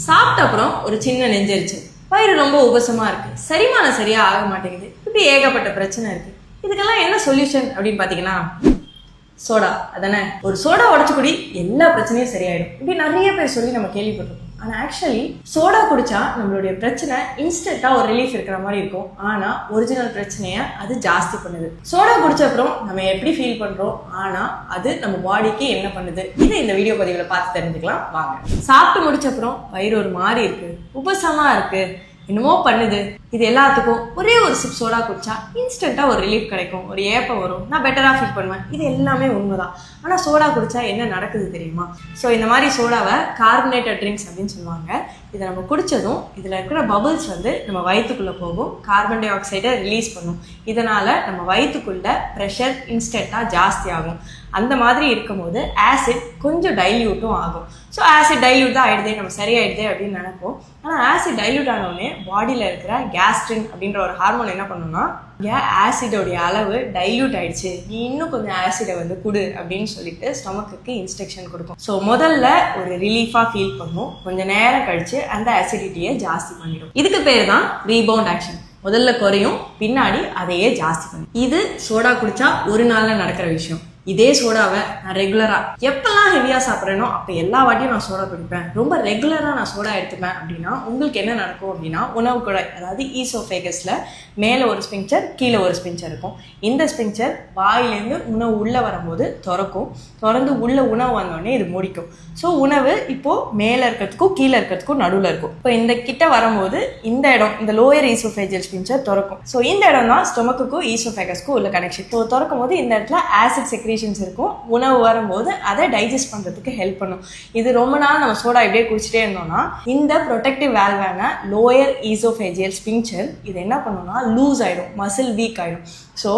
சாப்பிட்ட அப்புறம் ஒரு சின்ன நெஞ்செரிச்சல், வயிறு ரொம்ப உபசமா இருக்கு, செரிமானம் சரியா ஆக மாட்டேங்குது, இப்படி ஏகப்பட்ட பிரச்சனை இருக்கு. இதுக்கெல்லாம் என்ன சொல்யூஷன் அப்படின்னு பாத்தீங்கன்னா சோடா. அதானே, ஒரு சோடா உடச்சு குடி, எல்லா பிரச்சனையும் சரியாயிடும், இப்படி நிறைய பேர் சொல்லி நம்ம கேள்விப்பட்டிருக்கோம். ஆனால் ஆக்சுவலி சோடா குடிச்சா நம்மளுடைய பிரச்சனை இன்ஸ்டன்ட்டாக ஒரு ரிலீஃப் இருக்கிற மாதிரி இருக்கும். ஆனால் ஒரிஜினல் பிரச்சனையை அது ஜாஸ்தி பண்ணுது. சோடா குடிச்ச அப்புறம் நம்ம எப்படி ஃபீல் பண்ணுறோம், ஆனால் அது நம்ம பாடிக்கு என்ன பண்ணுது, இதை இந்த வீடியோ பதிவில் பார்த்து தெரிஞ்சுக்கலாம் வாங்க. சாப்பிட்டு முடிச்ச அப்புறம் வயிறு ஒரு மாதிரி இருக்கு, உபசமாக இருக்கு, என்னமோ பண்ணுது, இது எல்லாத்துக்கும் ஒரே ஒரு சிப் சோடா குடிச்சா இன்ஸ்டன்ட்டாக ஒரு ரிலீஃப் கிடைக்கும், ஒரு ஏப்பம் வரும், நான் பெட்டராக ஃபீல் பண்ணுவேன். இது எல்லாமே உண்மைதான். ஆனால் சோடா குடிச்சா என்ன நடக்குது தெரியுமா? ஸோ இந்த மாதிரி சோடாவை கார்பனேட்டட் ட்ரிங்க்ஸ் அப்படின்னு சொல்லுவாங்க. இதை நம்ம குடித்ததும் இதில் இருக்கிற பபிள்ஸ் நம்ம வயிற்றுக்குள்ளே போகும், கார்பன் டை ஆக்சைடை ரிலீஸ் பண்ணும். இதனால் நம்ம வயிற்றுக்குள்ள ப்ரெஷர் இன்ஸ்டன்ட்டாக ஜாஸ்தி ஆகும். அந்த மாதிரி இருக்கும்போது ஆசிட் கொஞ்சம் டைல்யூட்டும் ஆகும். ஸோ ஆசிட் டைல்யூட் தான் ஆகிடுதே, நம்ம சரியாயிடுதே அப்படின்னு நினைப்போம். ஆனால் ஆசிட் டைல்யூட் ஆனோடனே பாடியில் இருக்கிற கேஸ்ட்ரின் அப்படின்ற ஒரு ஹார்மோன் என்ன பண்ணுன்னா, ஆசிடோடைய அளவு டைல்யூட் ஆயிடுச்சு, நீ இன்னும் கொஞ்சம் ஆசிடை குடு அப்படின்னு சொல்லிட்டு ஸ்டொமக்குக்கு இன்ஸ்ட்ரக்ஷன் கொடுக்கும். ஸோ முதல்ல ஒரு ரிலீஃபாக ஃபீல் பண்ணும், கொஞ்சம் நேரம் கழிச்சு அந்த ஆசிடிட்டியை ஜாஸ்தி பண்ணிடும். இதுக்கு பேர் தான் ரீபவுண்ட் ஆக்ஷன். முதல்ல குறையும், பின்னாடி அதையே ஜாஸ்தி பண்ணும். இது சோடா குடிச்சா ஒரு நாள்ல நடக்கிற விஷயம். இதே சோடாவை நான் ரெகுலராக எப்பெல்லாம் ஹெவியாக சாப்பிட்றேனோ அப்போ எல்லா வாட்டியும் நான் சோடா குடிப்பேன், ரொம்ப ரெகுலராக நான் சோடா எடுத்துப்பேன் அப்படின்னா உங்களுக்கு என்ன நடக்கும் அப்படின்னா, உணவு குழாய் அதாவது ஈசோஃபேகஸில் மேலே ஒரு ஸ்பிங்க்சர் கீழே ஒரு ஸ்பிங்க்சர் இருக்கும். இந்த ஸ்பிங்க்சர் வாயிலேருந்து உணவு உள்ளே வரும்போது திறக்கும், திறந்து உள்ள உணவு வந்தோடனே இது முடிக்கும். ஸோ உணவு இப்போது மேலே இருக்கிறதுக்கும் கீழே இருக்கிறதுக்கும் நடுவில் இருக்கும். இப்போ இந்த கிட்ட வரும்போது இந்த இடம், இந்த லோயர் ஈசோஃபேஜியல் ஸ்பிங்க்சர் திறக்கும். ஸோ இந்த இடம் தான் ஸ்டொமக்குக்கும் ஈசோஃபேகஸ்க்கும் உள்ள கனெக்ஷன். ஸோ திறக்கும் போது இந்த இடத்துல ஆசிட் இருக்கும், உணவு வரும்போது அதை டைஜஸ்ட் பண்றதுக்கு ஹெல்ப் பண்ணும். இது ரொம்ப நாள் நம்ம சோடா இப்படியே குடிச்சிட்டே இருந்தோம்னா இந்த ப்ரொடெக்டிவ் வால்வான லோயர் ஈசோஃபேஜியல் ஸ்பிங்க்சர் இது என்ன பண்ணும்னா லூஸ் ஆயிடும், மசில் வீக் ஆயிடும். ஸோ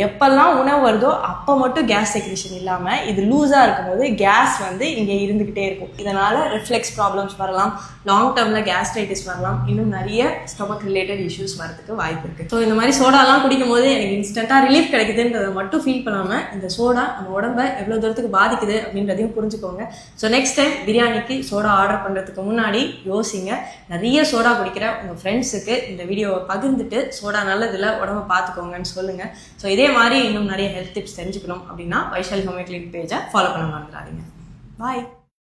எப்பெல்லாம் உணவு வருதோ அப்போ மட்டும் கேஸ் செக்ரீஷன் இல்லாமல் இது லூஸாக இருக்கும்போது கேஸ் இங்கே இருந்துக்கிட்டே இருக்கும். இதனால் ரிஃப்ளெக்ஸ் ப்ராப்ளம்ஸ் வரலாம், லாங் டேர்மில் கேஸ்ட்ரைட்டிஸ் வரலாம், இன்னும் நிறைய ஸ்டொமக் ரிலேட்டட் இஷ்யூஸ் வரதுக்கு வாய்ப்பு இருக்குது. ஸோ இந்த மாதிரி சோடாலாம் குடிக்கும் போது எனக்கு இன்ஸ்டண்ட்டாக ரிலீஃப் கிடைக்குதுன்றதை மட்டும் ஃபீல் பண்ணாமல் இந்த சோடா நம்ம உடம்பை எவ்வளோ தூரத்துக்கு பாதிக்குது அப்படின்றதையும் புரிஞ்சுக்கோங்க. ஸோ நெக்ஸ்ட் டைம் பிரியாணிக்கு சோடா ஆர்டர் பண்ணுறதுக்கு முன்னாடி யோசிங்க. நிறைய சோடா குடிக்கிற உங்கள் ஃப்ரெண்ட்ஸுக்கு இந்த வீடியோவை பகிர்ந்துட்டு சோடா நல்லதில்லை, உடம்பை பார்த்துக்கோங்கன்னு சொல்லுங்கள். ஸோ இதே மாதிரி இன்னும் நிறைய ஹெல்த் டிப்ஸ் தெரிஞ்சுக்கணும் அப்படின்னா வைஷாலி ஹோமியோ கிளினிக் பேஜை ஃபாலோ பண்ண மறந்துடாதீங்க. பாய்.